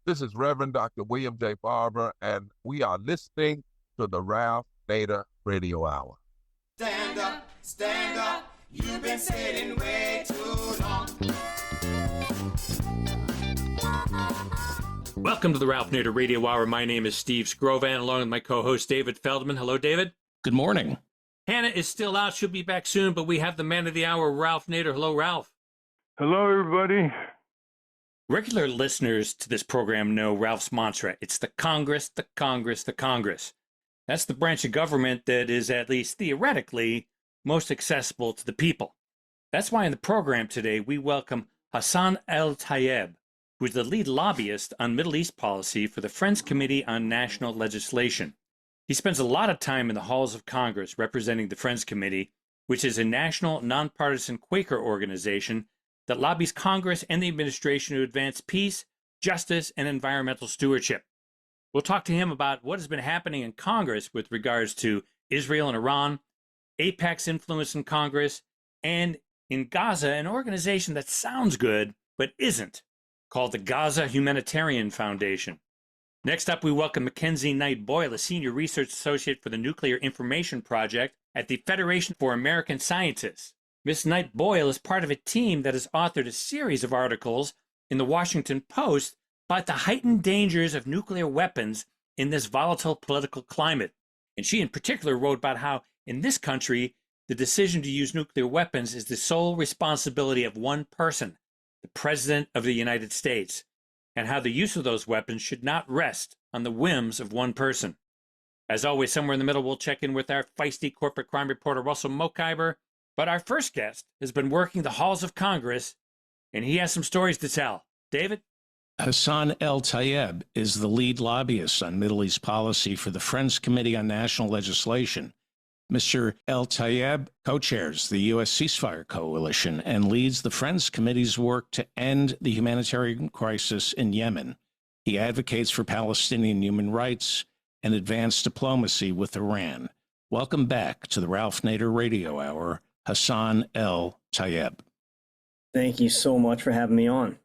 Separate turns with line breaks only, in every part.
This is Reverend Dr. William J. Barber, and we are listening to the Ralph Nader Radio Hour.
Stand up, you've been sitting way too long.
Welcome to the Ralph Nader Radio Hour. My name is Steve Scrovan, along with my co-host David Feldman. Hello, David.
Good morning.
Hannah is still out. She'll be back soon, but we have the man of the hour, Ralph Nader. Hello, Ralph.
Hello, everybody.
Regular listeners to this program know Ralph's mantra. It's the Congress, the Congress, the Congress. That's the branch of government that is, at least theoretically, most accessible to the people. That's why in the program today, we welcome Hassan El-Tayyeb, who is the lead lobbyist on Middle East policy for the Friends Committee on National Legislation. He spends a lot of time in the halls of Congress representing the Friends Committee, which is a national, nonpartisan Quaker organization that lobbies Congress and the administration to advance peace, justice, and environmental stewardship. We'll talk to him about what has been happening in Congress with regards to Israel and Iran, AIPAC's influence in Congress, and in Gaza, an organization that sounds good but isn't, called the Gaza Humanitarian Foundation. Next up, we welcome Mackenzie Knight Boyle, a senior research associate for the Nuclear Information Project at the Federation for American Scientists. Ms. Knight Boyle is part of a team that has authored a series of articles in the Washington Post about the heightened dangers of nuclear weapons in this volatile political climate. And she in particular wrote about how in this country, the decision to use nuclear weapons is the sole responsibility of one person, the President of the United States, and how the use of those weapons should not rest on the whims of one person. As always, somewhere in the middle, we'll check in with our feisty corporate crime reporter, Russell Mokhiber. But our first guest has been working the halls of Congress, and he has some stories to tell. David?
Hassan El-Tayyeb is the lead lobbyist on Middle East policy for the Friends Committee on National Legislation. Mr. El-Tayyeb co-chairs the U.S. Ceasefire Coalition and leads the Friends Committee's work to end the humanitarian crisis in Yemen. He advocates for Palestinian human rights and advanced diplomacy with Iran. Welcome back to the Ralph Nader Radio Hour, Hassan El-Tayyeb.
Thank you so much for having me on.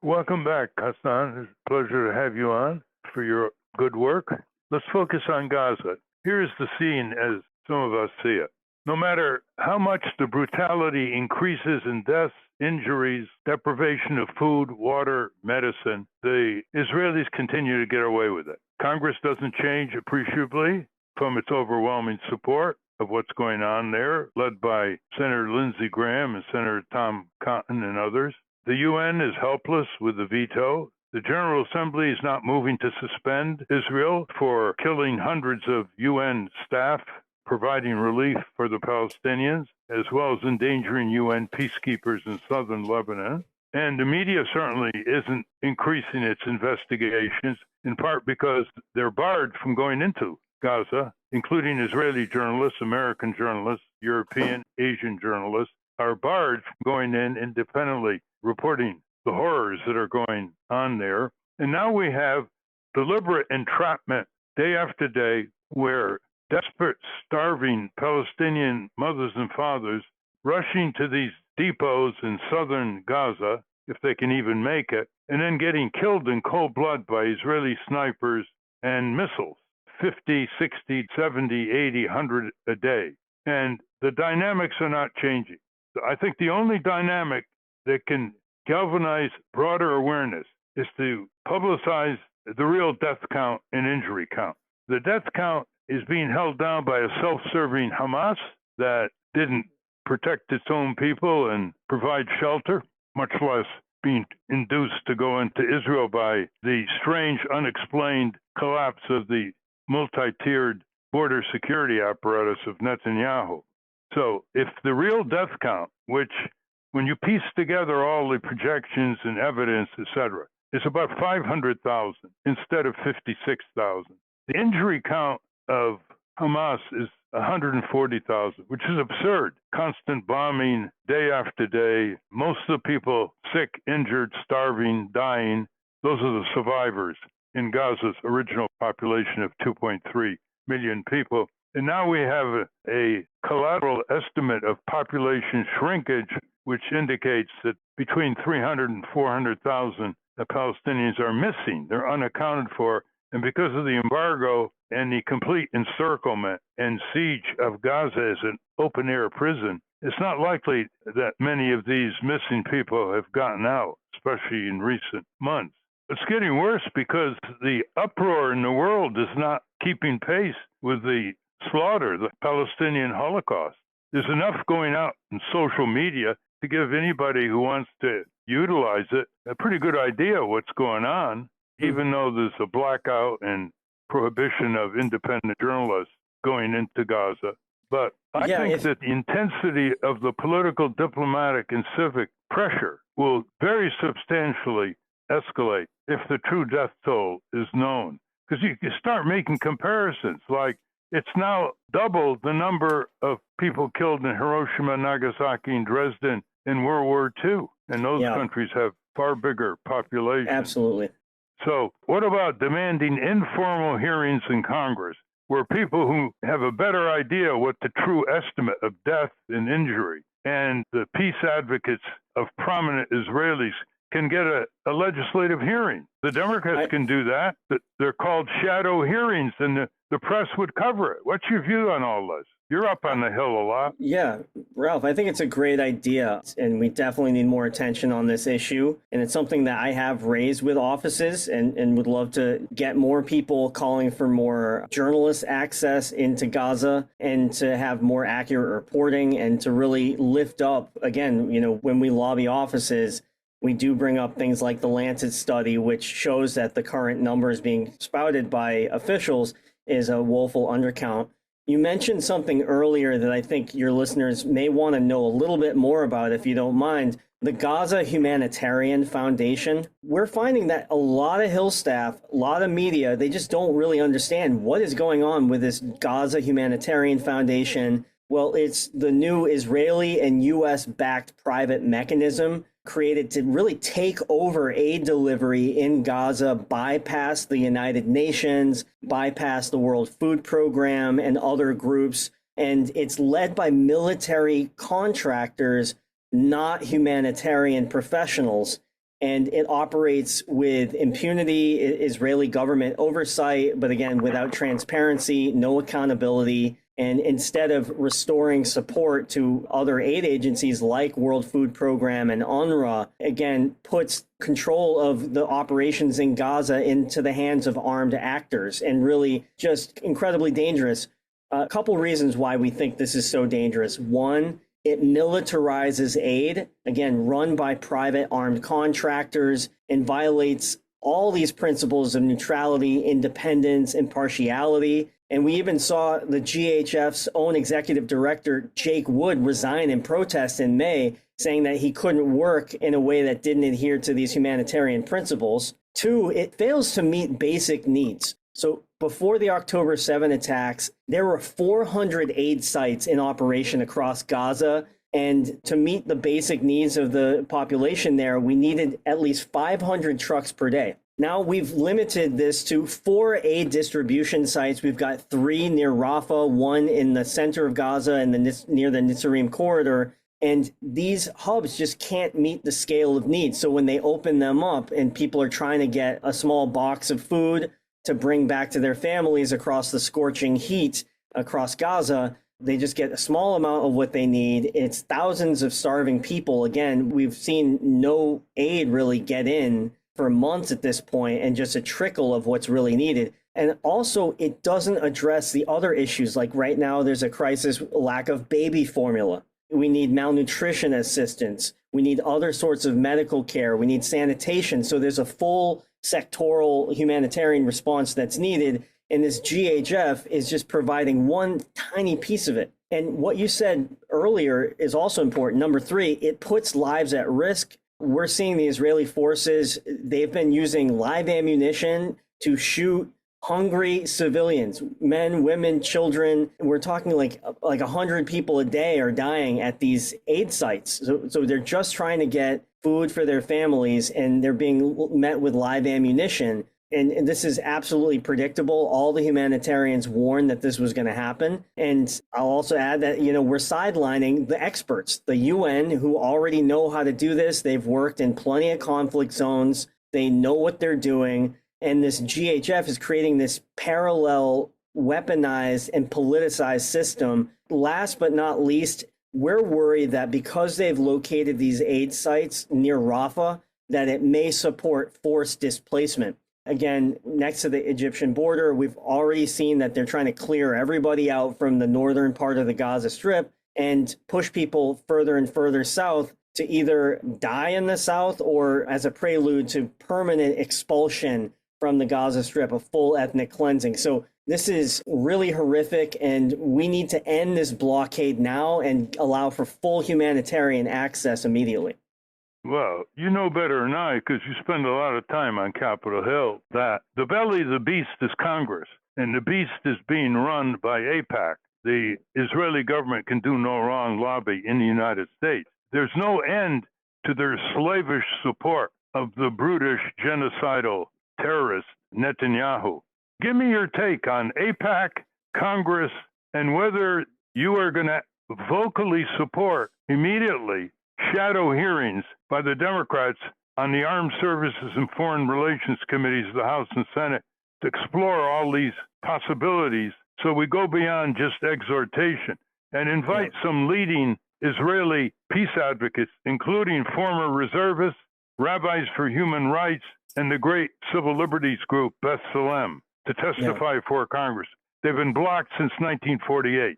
Welcome back, Hassan. It's a pleasure to have you on for your good work. Let's focus on Gaza. Here's the scene as some of us see it. No matter how much the brutality increases in deaths, injuries, deprivation of food, water, medicine, the Israelis continue to get away with it. Congress doesn't change appreciably from its overwhelming support of what's going on there, led by Senator Lindsey Graham and Senator Tom Cotton and others. The UN is helpless with the veto. The General Assembly is not moving to suspend Israel for killing hundreds of UN staff, providing relief for the Palestinians, as well as endangering UN peacekeepers in southern Lebanon. And the media certainly isn't increasing its investigations, in part because they're barred from going into Gaza, including Israeli journalists, American journalists, European, Asian journalists, are barred from going in independently, reporting the horrors that are going on there. And now we have deliberate entrapment day after day where desperate, starving Palestinian mothers and fathers rushing to these depots in southern Gaza, if they can even make it, and then getting killed in cold blood by Israeli snipers and missiles, 50, 60, 70, 80, 100 a day. And the dynamics are not changing. I think the only dynamic that can galvanize broader awareness is to publicize the real death count and injury count. The death count is being held down by a self-serving Hamas that didn't protect its own people and provide shelter, much less being induced to go into Israel by the strange, unexplained collapse of the multi-tiered border security apparatus of Netanyahu. So if the real death count, which when you piece together all the projections and evidence, etc., is about 500,000 instead of 56,000. The injury count of Hamas is 140,000, which is absurd. Constant bombing day after day. Most of the people sick, injured, starving, dying, those are the survivors in Gaza's original population of 2.3 million people. And now we have a collateral estimate of population shrinkage, which indicates that between 300 and 400,000 the Palestinians are missing. They're unaccounted for. And because of the embargo and the complete encirclement and siege of Gaza as an open-air prison, it's not likely that many of these missing people have gotten out, especially in recent months. It's getting worse because the uproar in the world is not keeping pace with the slaughter, the Palestinian Holocaust. There's enough going out in social media to give anybody who wants to utilize it a pretty good idea of what's going on, even though there's a blackout and prohibition of independent journalists going into Gaza. But I think that the intensity of the political, diplomatic, and civic pressure will very substantially escalate if the true death toll is known. Because you can start making comparisons, like it's now double the number of people killed in Hiroshima, Nagasaki, and Dresden in World War II. And those countries have far bigger populations.
Absolutely.
So what about demanding informal hearings in Congress where people who have a better idea what the true estimate of death and injury and the peace advocates of prominent Israelis can get a legislative hearing? The Democrats can do that. They're called shadow hearings, and the press would cover it. What's your view on all this? You're up on the Hill a lot.
Yeah, Ralph, I think it's a great idea, and we definitely need more attention on this issue. And it's something that I have raised with offices and would love to get more people calling for more journalist access into Gaza and to have more accurate reporting and to really lift up, again, when we lobby offices, we do bring up things like the Lancet study, which shows that the current numbers being spouted by officials is a woeful undercount. You mentioned something earlier that I think your listeners may want to know a little bit more about, if you don't mind. The Gaza Humanitarian Foundation. We're finding that a lot of Hill staff, a lot of media, they just don't really understand what is going on with this Gaza Humanitarian Foundation. Well, it's the new Israeli and U.S.-backed private mechanism created to really take over aid delivery in Gaza, bypass the United Nations, bypass the World Food Program and other groups. And it's led by military contractors, not humanitarian professionals. And it operates with impunity, Israeli government oversight, but again, without transparency, no accountability. And instead of restoring support to other aid agencies like World Food Program and UNRWA, again, puts control of the operations in Gaza into the hands of armed actors, and really just incredibly dangerous. A couple reasons why we think this is so dangerous. One, it militarizes aid, again, run by private armed contractors, and violates all these principles of neutrality, independence, impartiality. And we even saw the GHF's own executive director, Jake Wood, resign in protest in May, saying that he couldn't work in a way that didn't adhere to these humanitarian principles. Two, it fails to meet basic needs. So before the October 7 attacks, there were 400 aid sites in operation across Gaza. And to meet the basic needs of the population there, we needed at least 500 trucks per day. Now we've limited this to 4 aid distribution sites. We've got 3 near Rafah, 1 in the center of Gaza and near the Nitzarim corridor. And these hubs just can't meet the scale of need. So when they open them up and people are trying to get a small box of food to bring back to their families across the scorching heat across Gaza, they just get a small amount of what they need. It's thousands of starving people. Again, we've seen no aid really get in for months at this point, and just a trickle of what's really needed. And also, it doesn't address the other issues. Like right now, there's a crisis, lack of baby formula. We need malnutrition assistance. We need other sorts of medical care. We need sanitation. So there's a full sectoral humanitarian response that's needed. And this GHF is just providing one tiny piece of it. And what you said earlier is also important. Number 3, it puts lives at risk. We're seeing the Israeli forces, they've been using live ammunition to shoot hungry civilians, men, women, children. We're talking like 100 people a day are dying at these aid sites. So they're just trying to get food for their families, and they're being met with live ammunition. And this is absolutely predictable. All the humanitarians warned that this was going to happen. And I'll also add that, we're sidelining the experts, the UN, who already know how to do this. They've worked in plenty of conflict zones. They know what they're doing. And this GHF is creating this parallel weaponized and politicized system. Last but not least, we're worried that because they've located these aid sites near Rafah, that it may support forced displacement. Again, next to the Egyptian border, we've already seen that they're trying to clear everybody out from the northern part of the Gaza Strip and push people further and further south to either die in the south or as a prelude to permanent expulsion from the Gaza Strip, a full ethnic cleansing. So this is really horrific, and we need to end this blockade now and allow for full humanitarian access immediately.
Well, you know better than I, because you spend a lot of time on Capitol Hill, that the belly of the beast is Congress, and the beast is being run by AIPAC, the Israeli government can do no wrong lobby in the United States. There's no end to their slavish support of the brutish, genocidal terrorist Netanyahu. Give me your take on AIPAC, Congress, and whether you are going to vocally support immediately shadow hearings by the Democrats on the Armed Services and Foreign Relations Committees of the House and Senate to explore all these possibilities so we go beyond just exhortation and invite some leading Israeli peace advocates, including former reservists, rabbis for human rights, and the great civil liberties group Beth Salem to testify for Congress. They've been blocked since 1948.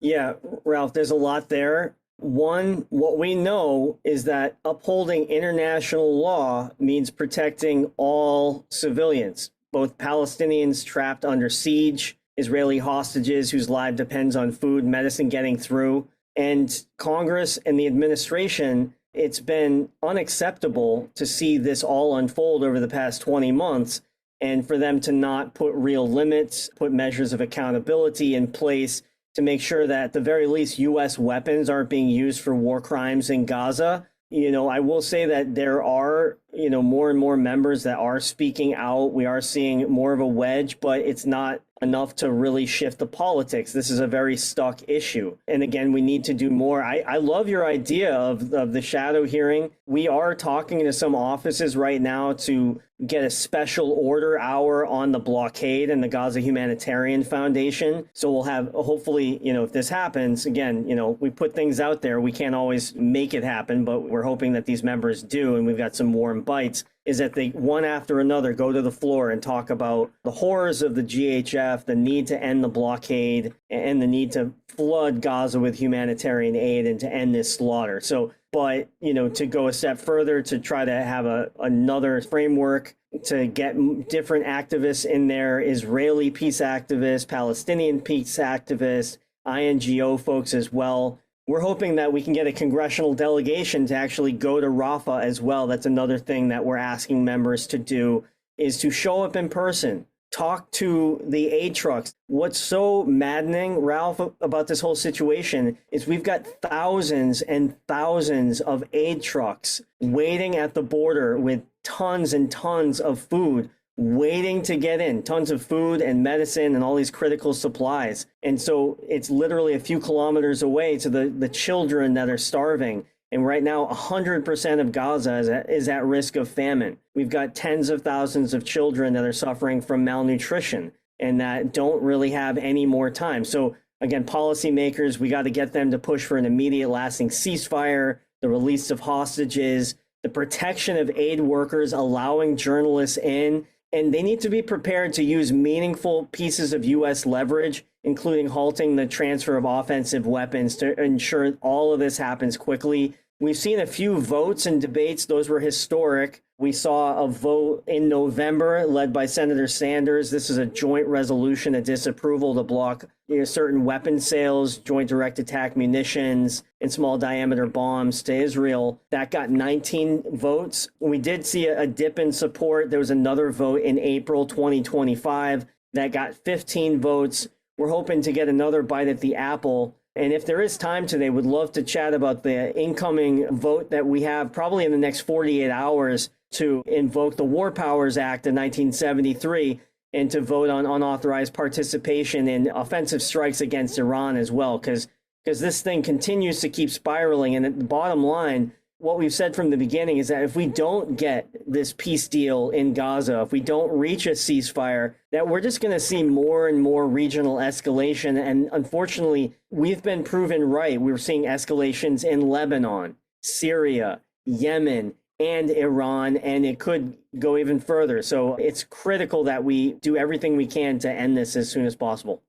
Yeah, Ralph, there's a lot there. One, what we know is that upholding international law means protecting all civilians, both Palestinians trapped under siege, Israeli hostages whose life depends on food, medicine getting through, and Congress and the administration. It's been unacceptable to see this all unfold over the past 20 months and for them to not put real limits, put measures of accountability in place to make sure that at the very least U.S. weapons aren't being used for war crimes in Gaza. You know, I will say that there are, more and more members that are speaking out. We are seeing more of a wedge, but it's not enough to really shift the politics. This is a very stuck issue. And again, we need to do more. I love your idea of the shadow hearing. We are talking to some offices right now to get a special order hour on the blockade and the Gaza Humanitarian Foundation. So we'll have, hopefully, if this happens, again, we put things out there. We can't always make it happen, but we're hoping that these members do. And we've got some warm bites, is that they, one after another, go to the floor and talk about the horrors of the GHF, the need to end the blockade, and the need to flood Gaza with humanitarian aid and to end this slaughter. So, but, to go a step further, to try to have another framework to get different activists in there, Israeli peace activists, Palestinian peace activists, INGO folks as well. We're hoping that we can get a congressional delegation to actually go to Rafah as well. That's another thing that we're asking members to do, is to show up in person, talk to the aid trucks. What's so maddening, Ralph, about this whole situation is we've got thousands and thousands of aid trucks waiting at the border with tons and tons of food, waiting to get in, tons of food and medicine and all these critical supplies. And so it's literally a few kilometers away to the children that are starving. And right now, 100% of Gaza is at risk of famine. We've got tens of thousands of children that are suffering from malnutrition and that don't really have any more time. So again, policymakers, we got to get them to push for an immediate lasting ceasefire, the release of hostages, the protection of aid workers, allowing journalists in. And they need to be prepared to use meaningful pieces of U.S. leverage, including halting the transfer of offensive weapons, to ensure all of this happens quickly. We've seen a few votes and debates. Those were historic. We saw a vote in November led by Senator Sanders. This is a joint resolution of disapproval to block certain weapon sales, joint direct attack munitions, and small diameter bombs to Israel. That got 19 votes. We did see a dip in support. There was another vote in April 2025 that got 15 votes. We're hoping to get another bite at the apple. And if there is time today, would love to chat about the incoming vote that we have probably in the next 48 hours to invoke the War Powers Act of 1973 and to vote on unauthorized participation in offensive strikes against Iran as well, because this thing continues to keep spiraling. And at the bottom line, what we've said from the beginning is that if we don't get this peace deal in Gaza, if we don't reach a ceasefire, that we're just going to see more and more regional escalation. And unfortunately, we've been proven right. We're seeing escalations in Lebanon, Syria, Yemen, and Iran, and it could go even further. So it's critical that we do everything we can to end this as soon as possible.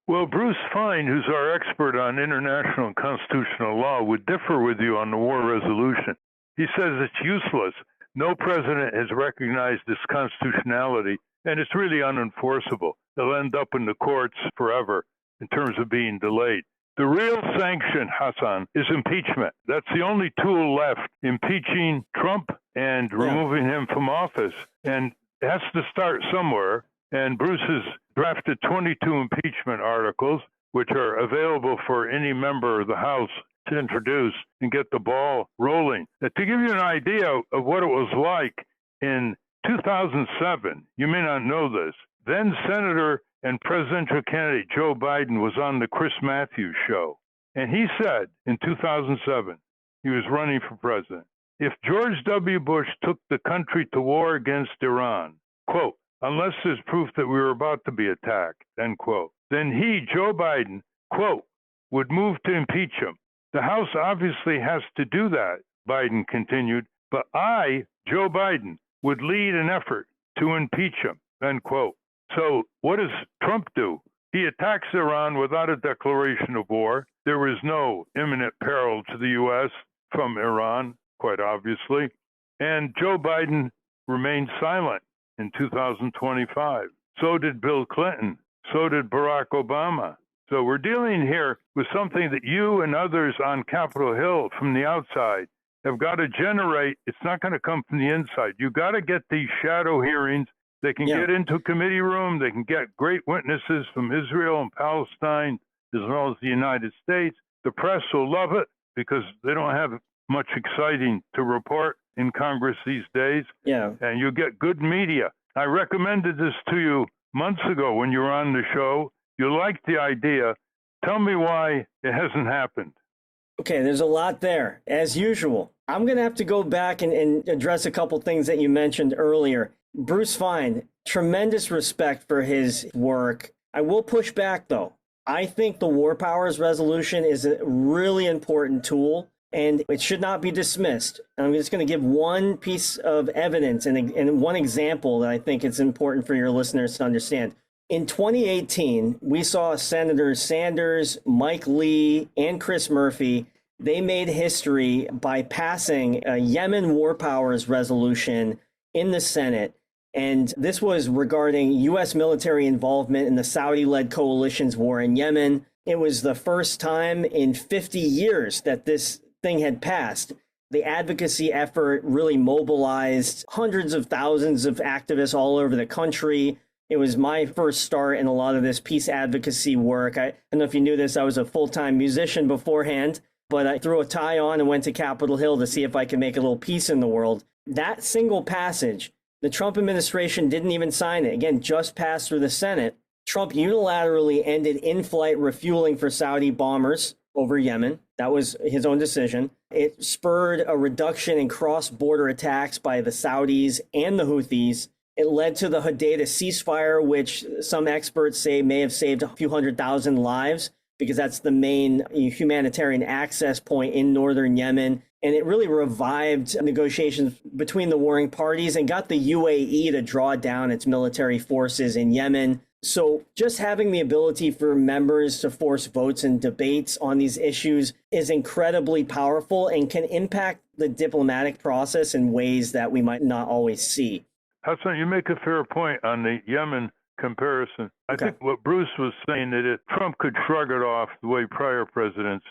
Well, Bruce Fein, who's our expert on international and constitutional law, would differ with you on the war resolution. He says it's useless. No president has recognized its constitutionality, and it's really unenforceable. It'll end up in the courts forever in terms of being delayed. The real sanction, Hassan, is impeachment. That's the only tool left, impeaching Trump and removing him from office. And it has to start somewhere. And Bruce has drafted 22 impeachment articles, which are available for any member of the House to introduce and get the ball rolling. Now, to give you an idea of what it was like in 2007, you may not know this, then Senator and presidential candidate Joe Biden was on the Chris Matthews show. And he said in 2007, he was running for president, if George W. Bush took the country to war against Iran, quote, unless there's proof that we were about to be attacked, end quote, then he, Joe Biden, quote, would move to impeach him. The House obviously has to do that, Biden continued, but I, Joe Biden, would lead an effort to impeach him, end quote. So what does Trump do? He attacks Iran without a declaration of war. There is no imminent peril to the U.S. from Iran, quite obviously. And Joe Biden remained silent in 2025. So did Bill Clinton. So did Barack Obama. So we're dealing here with something that you and others on Capitol Hill from the outside have got to generate. It's not going to come from the inside. You've got to get these shadow hearings. They can get into a committee room. They can get great witnesses from Israel and Palestine, as well as the United States. The press will love it because they don't have much exciting to report in Congress these days.
Yeah.
And you get good media. I recommended this to you months ago when you were on the show. You liked the idea. Tell me why it hasn't happened.
Okay, there's a lot there, as usual. I'm going to have to go back and address a couple things that you mentioned earlier. Bruce Fein, tremendous respect for his work. I will push back, though. I think the War Powers Resolution is a really important tool, and it should not be dismissed. I'm just going to give one piece of evidence and one example that I think it's important for your listeners to understand. In 2018, we saw Senators Sanders, Mike Lee, and Chris Murphy. They made history by passing a Yemen War Powers Resolution in the Senate. And this was regarding U.S. military involvement in the Saudi-led coalition's war in Yemen. It was the first time in 50 years that this thing had passed. The advocacy effort really mobilized hundreds of thousands of activists all over the country. It was my first start in a lot of this peace advocacy work. I don't know if you knew this, I was a full-time musician beforehand, but I threw a tie on and went to Capitol Hill to see if I could make a little peace in the world. That single passage, the Trump administration didn't even sign it. Again, just passed through the Senate. Trump unilaterally ended in-flight refueling for Saudi bombers over Yemen. That was his own decision. It spurred a reduction in cross-border attacks by the Saudis and the Houthis. It led to the Hodeidah ceasefire, which some experts say may have saved a few 100,000 lives because that's the main humanitarian access point in northern Yemen. And it really revived negotiations between the warring parties and got the UAE to draw down its military forces in Yemen. So just having the ability for members to force votes and debates on these issues is incredibly powerful and can impact the diplomatic process in ways that we might not always see.
Hassan, you make a fair point on the Yemen comparison. I think what Bruce was saying that Trump could shrug it off the way prior presidents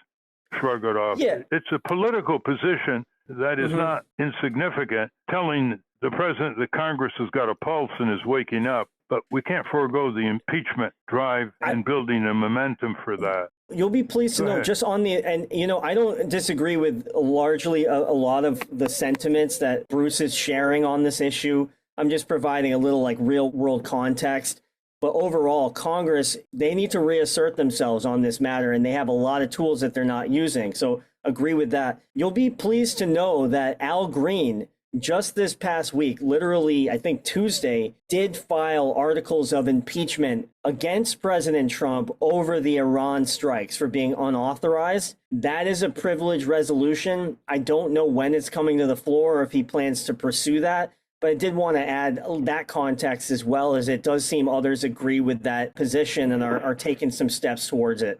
shrug it off.
Yeah.
It's a political position that is not insignificant, telling the president that Congress has got a pulse and is waking up. But we can't forego the impeachment drive and building a momentum for that.
You'll be pleased to know just on the, and you know, I don't disagree with largely a lot of the sentiments that Bruce is sharing on this issue. I'm just providing a little like real world context. But overall, Congress, they need to reassert themselves on this matter, and they have a lot of tools that they're not using. So agree with that. You'll be pleased to know that Al Green, just this past week, literally, I think Tuesday, did file articles of impeachment against President Trump over the Iran strikes for being unauthorized. That is a privileged resolution. I don't know when it's coming to the floor or if he plans to pursue that. But I did want to add that context as well, as it does seem others agree with that position and are taking some steps towards it.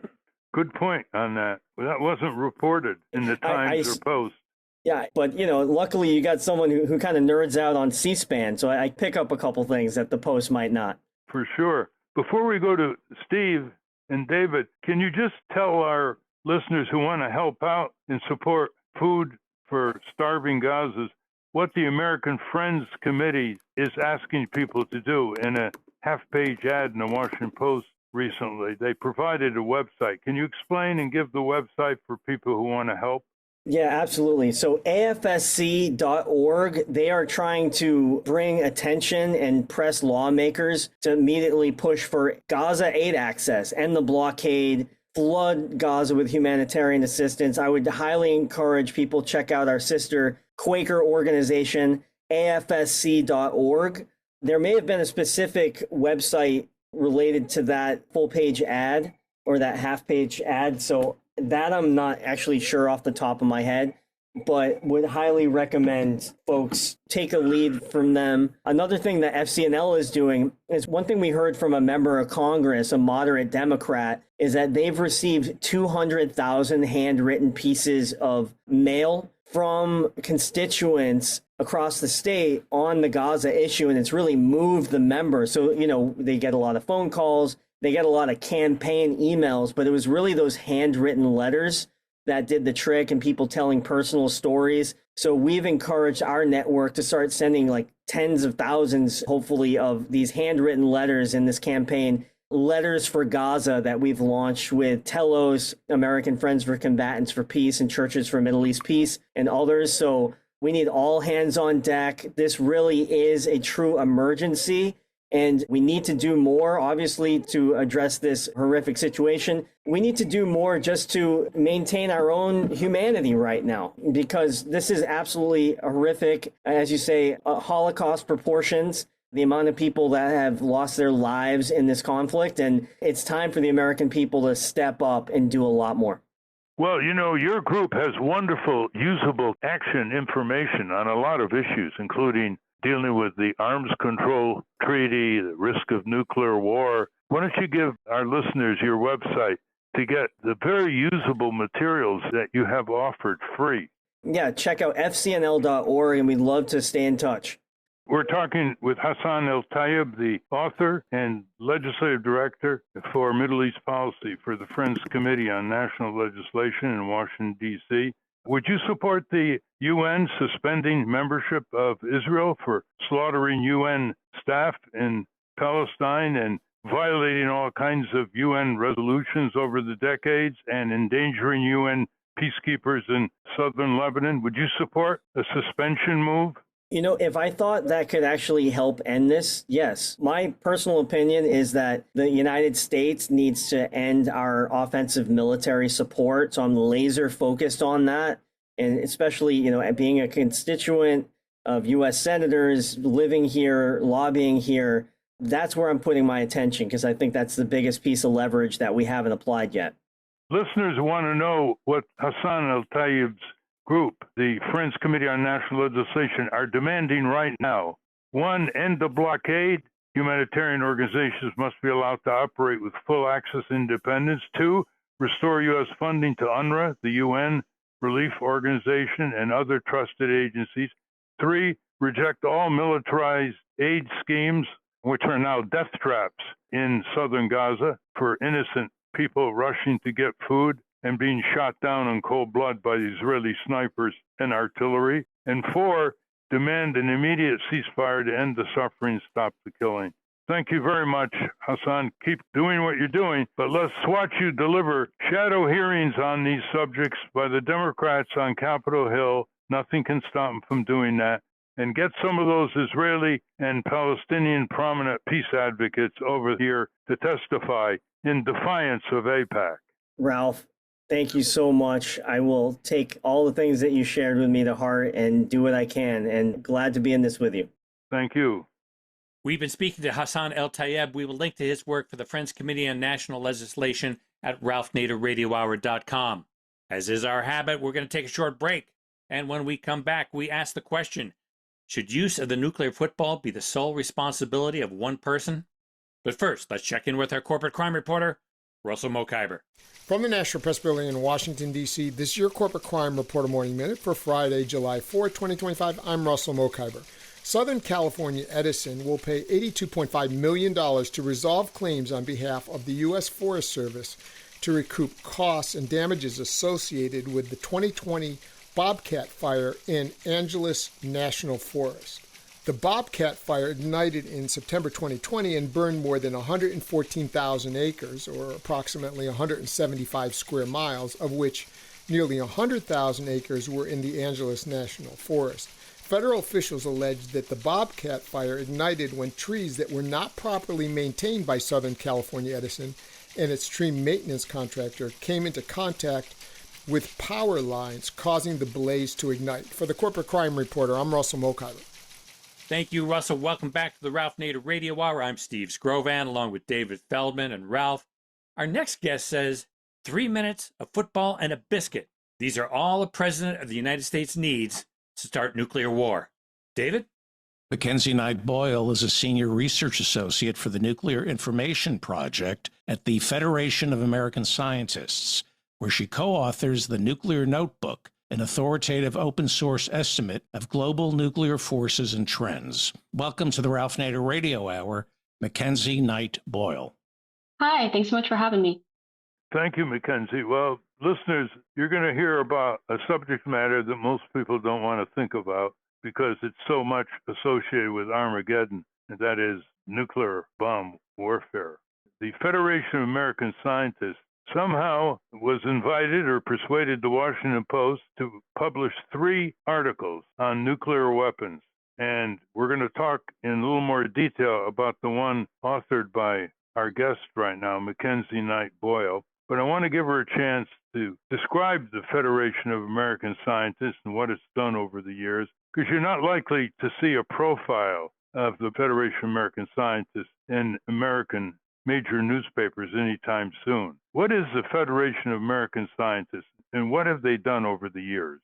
Good point on that. That wasn't reported in the Times or Post.
Yeah, but, luckily you got someone who kind of nerds out on C-SPAN, so I pick up a couple things that the Post might not.
For sure. Before we go to Steve and David, can you just tell our listeners who want to help out and support food for starving Gazas what the American Friends Committee is asking people to do? In a half-page ad in the Washington Post recently, they provided a website. Can you explain and give the website for people who want to help?
Yeah, absolutely. So AFSC.org, they are trying to bring attention and press lawmakers to immediately push for Gaza aid access, end the blockade, flood Gaza with humanitarian assistance. I would highly encourage people check out our sister Quaker organization, AFSC.org. There may have been a specific website related to that full page ad or that half page ad. So that I'm not actually sure off the top of my head, but would highly recommend folks take a lead from them. Another thing that FCNL is doing is one thing we heard from a member of Congress, a moderate Democrat, is that they've received 200,000 handwritten pieces of mail from constituents across the state on the Gaza issue, and it's really moved the members. So, they get a lot of phone calls, they get a lot of campaign emails, but it was really those handwritten letters that did the trick and people telling personal stories. So we've encouraged our network to start sending like tens of thousands, hopefully, of these handwritten letters in this campaign, Letters for Gaza, that we've launched with Telos, American Friends for Combatants for Peace, and Churches for Middle East Peace, and others. So we need all hands on deck. This really is a true emergency. And we need to do more, obviously, to address this horrific situation. We need to do more just to maintain our own humanity right now, because this is absolutely horrific. As you say, Holocaust proportions, the amount of people that have lost their lives in this conflict. And it's time for the American people to step up and do a lot more.
Well, your group has wonderful, usable action information on a lot of issues, including dealing with the arms control treaty, the risk of nuclear war. Why don't you give our listeners your website to get the very usable materials that you have offered free?
Yeah, check out fcnl.org, and we'd love to stay in touch.
We're talking with Hassan El-Tayyeb, the author and legislative director for Middle East Policy for the Friends Committee on National Legislation in Washington, D.C. Would you support the UN suspending membership of Israel for slaughtering UN staff in Palestine and violating all kinds of UN resolutions over the decades and endangering UN peacekeepers in southern Lebanon? Would you support a suspension move?
If I thought that could actually help end this, yes. My personal opinion is that the United States needs to end our offensive military support. So I'm laser focused on that. And especially, being a constituent of U.S. senators, living here, lobbying here, that's where I'm putting my attention, because I think that's the biggest piece of leverage that we haven't applied yet.
Listeners want to know what Hassan El-Tayyeb's group, the Friends Committee on National Legislation, are demanding right now. 1, end the blockade. Humanitarian organizations must be allowed to operate with full access and independence. 2, restore U.S. funding to UNRWA, the UN relief organization, and other trusted agencies. 3, reject all militarized aid schemes, which are now death traps in southern Gaza for innocent people rushing to get food and being shot down in cold blood by the Israeli snipers and artillery. And 4, demand an immediate ceasefire to end the suffering, stop the killing. Thank you very much, Hassan. Keep doing what you're doing, but let's watch you deliver shadow hearings on these subjects by the Democrats on Capitol Hill. Nothing can stop them from doing that. And get some of those Israeli and Palestinian prominent peace advocates over here to testify in defiance of AIPAC.
Ralph, Thank you so much. I will take all the things that you shared with me to heart and do what I can, and glad to be in this with you.
Thank you.
We've been speaking to Hassan El-Tayyeb. We will link to his work for the Friends Committee on National Legislation at ralphnaderradiohour.com. As is our habit, we're going to take a short break. And when we come back, we ask the question, should use of the nuclear football be the sole responsibility of one person? But first, let's check in with our corporate crime reporter, Russell Mokhiber.
From the National Press Building in Washington, D.C., this is your Corporate Crime Reporter Morning Minute for Friday, July 4, 2025. I'm Russell Mokhiber. Southern California Edison will pay $82.5 million to resolve claims on behalf of the U.S. Forest Service to recoup costs and damages associated with the 2020 Bobcat fire in Angeles National Forest. The Bobcat fire ignited in September 2020 and burned more than 114,000 acres, or approximately 175 square miles, of which nearly 100,000 acres were in the Angeles National Forest. Federal officials alleged that the Bobcat fire ignited when trees that were not properly maintained by Southern California Edison and its tree maintenance contractor came into contact with power lines, causing the blaze to ignite. For the Corporate Crime Reporter, I'm Russell Mokhiber.
Thank you, Russell. Welcome back to the Ralph Nader Radio Hour. I'm Steve Scrovan, along with David Feldman and Ralph. Our next guest says, 3 minutes, a football, and a biscuit. These are all a president of the United States needs to start nuclear war. David?
Mackenzie Knight Boyle is a senior research associate for the Nuclear Information Project at the Federation of American Scientists, where she co-authors the Nuclear Notebook, an authoritative open-source estimate of global nuclear forces and trends. Welcome to the Ralph Nader Radio Hour, Mackenzie Knight Boyle.
Hi, thanks so much for having me.
Thank you, Mackenzie. Well, listeners, you're going to hear about a subject matter that most people don't want to think about because it's so much associated with Armageddon, and that is nuclear bomb warfare. The Federation of American Scientists somehow was invited or persuaded the Washington Post to publish 3 articles on nuclear weapons. And we're going to talk in a little more detail about the one authored by our guest right now, Mackenzie Knight Boyle. But I want to give her a chance to describe the Federation of American Scientists and what it's done over the years, because you're not likely to see a profile of the Federation of American Scientists in American major newspapers anytime soon. What is the Federation of American Scientists, and what have they done over the years?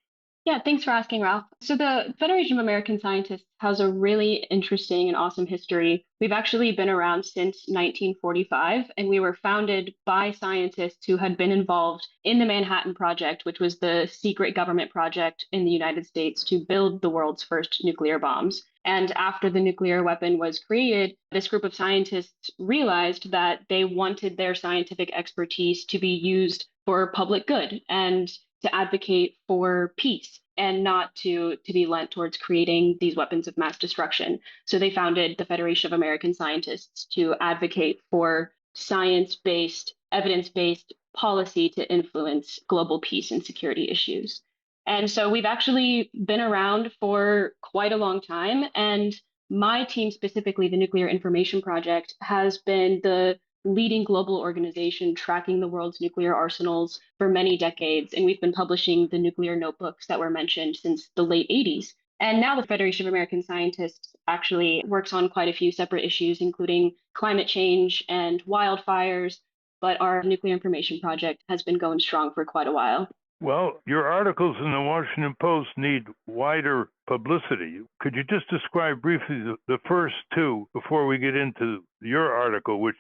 Yeah, thanks for asking, Ralph. So the Federation of American Scientists has a really interesting and awesome history. We've actually been around since 1945, and we were founded by scientists who had been involved in the Manhattan Project, which was the secret government project in the United States to build the world's first nuclear bombs. And after the nuclear weapon was created, this group of scientists realized that they wanted their scientific expertise to be used for public good and to advocate for peace and not to be lent towards creating these weapons of mass destruction. So they founded the Federation of American Scientists to advocate for science-based, evidence-based policy to influence global peace and security issues. And so we've actually been around for quite a long time. And my team, specifically the Nuclear Information Project, has been the leading global organization tracking the world's nuclear arsenals for many decades. And we've been publishing the nuclear notebooks that were mentioned since the late 80s. And now the Federation of American Scientists actually works on quite a few separate issues, including climate change and wildfires. But our Nuclear Information Project has been going strong for quite a while.
Well, your articles in the Washington Post need wider publicity. Could you just describe briefly the first 2 before we get into your article, which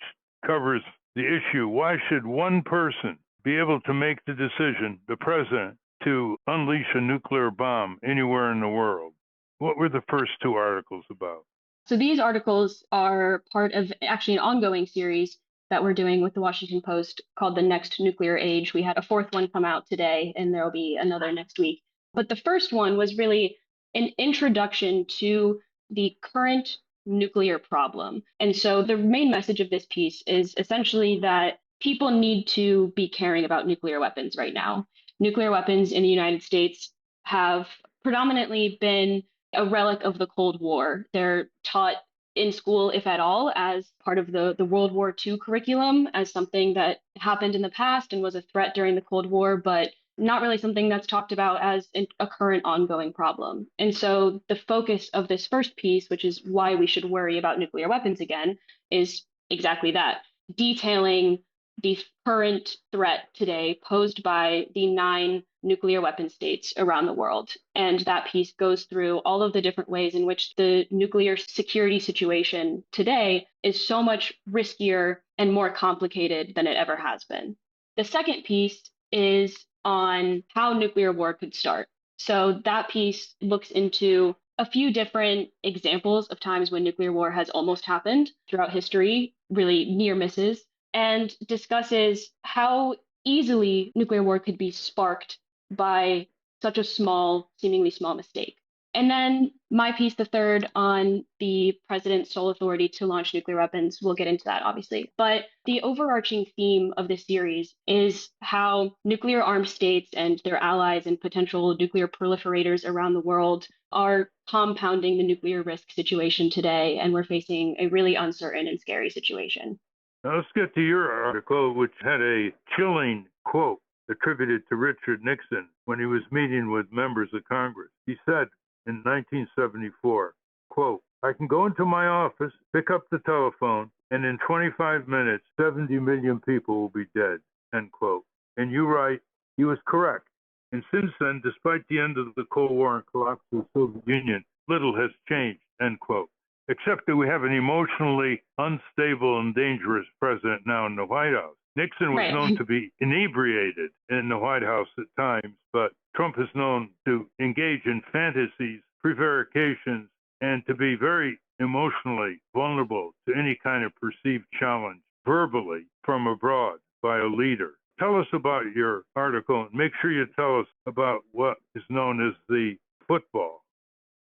covers the issue? Why should one person be able to make the decision, the president, to unleash a nuclear bomb anywhere in the world? What were the first 2 articles about?
So these articles are part of actually an ongoing series that we're doing with the Washington Post called The Next Nuclear Age. We had a 4th one come out today, and there'll be another next week. But the first one was really an introduction to the current nuclear problem. And so the main message of this piece is essentially that people need to be caring about nuclear weapons right now. Nuclear weapons in the United States have predominantly been a relic of the Cold War. They're taught in school, if at all, as part of the World War II curriculum, as something that happened in the past and was a threat during the Cold War, but not really something that's talked about as a current ongoing problem. And so the focus of this first piece, which is why we should worry about nuclear weapons again, is exactly that, detailing the current threat today posed by the 9 nuclear weapon states around the world. And that piece goes through all of the different ways in which the nuclear security situation today is so much riskier and more complicated than it ever has been. The second piece is on how nuclear war could start. So that piece looks into a few different examples of times when nuclear war has almost happened throughout history, really near misses, and discusses how easily nuclear war could be sparked by such a seemingly small mistake. And then my piece, the third, on the president's sole authority to launch nuclear weapons. We'll get into that, obviously. But the overarching theme of this series is how nuclear armed states and their allies and potential nuclear proliferators around the world are compounding the nuclear risk situation today. And we're facing a really uncertain and scary situation.
Now let's get to your article, which had a chilling quote attributed to Richard Nixon when he was meeting with members of Congress. He said in 1974, quote, "I can go into my office, pick up the telephone, and in 25 minutes, 70 million people will be dead," end quote. And you write, he was correct. And since then, despite the end of the Cold War and collapse of the Soviet Union, little has changed, end quote. Except that we have an emotionally unstable and dangerous president now in the White House. Nixon was known to be inebriated in the White House at times, but Trump is known to engage in fantasies, prevarications, and to be very emotionally vulnerable to any kind of perceived challenge verbally from abroad by a leader. Tell us about your article, and make sure you tell us about what is known as the football.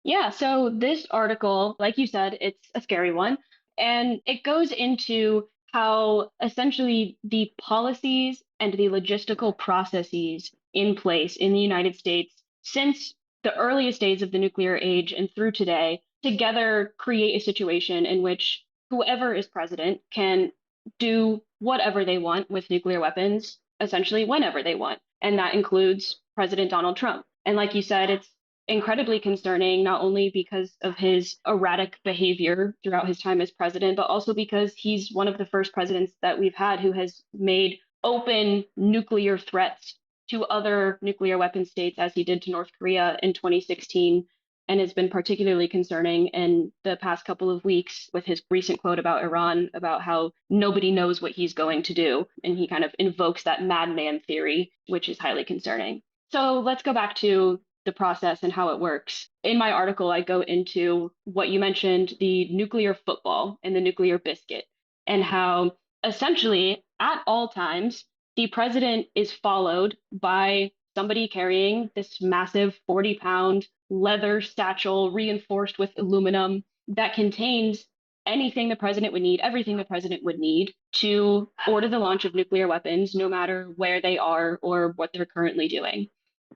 Yeah, so this article, like you said, it's a scary one, and it goes into how essentially the policies and the logistical processes in place in the United States since the earliest days of the nuclear age and through today together create a situation in which whoever is president can do whatever they want with nuclear weapons, essentially whenever they want. And that includes President Donald Trump. And like you said, it's incredibly concerning, not only because of his erratic behavior throughout his time as president, but also because he's one of the first presidents that we've had who has made open nuclear threats to other nuclear weapon states, as he did to North Korea in 2016, and has been particularly concerning in the past couple of weeks with his recent quote about Iran, about how nobody knows what he's going to do. And he kind of invokes that madman theory, which is highly concerning. So let's go back to the process and how it works. In my article, I go into what you mentioned, the nuclear football and the nuclear biscuit, and how essentially at all times, the president is followed by somebody carrying this massive 40-pound leather satchel reinforced with aluminum that contains anything the president would need, everything the president would need to order the launch of nuclear weapons, no matter where they are or what they're currently doing.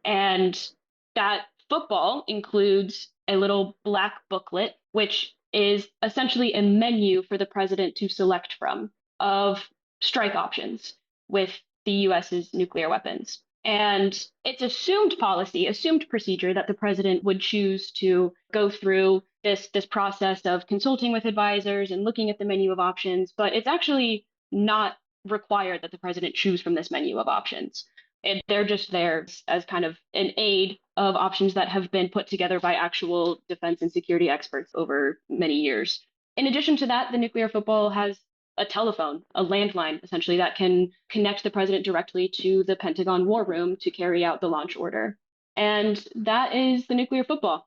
And that football includes a little black booklet, which is essentially a menu for the president to select from of strike options with the US's nuclear weapons. And it's assumed procedure that the president would choose to go through this process of consulting with advisors and looking at the menu of options, but it's actually not required that the president choose from this menu of options. They're just there as kind of an aid of options that have been put together by actual defense and security experts over many years. In addition to that, the nuclear football has a telephone, a landline, essentially, that can connect the president directly to the Pentagon War Room to carry out the launch order. And that is the nuclear football.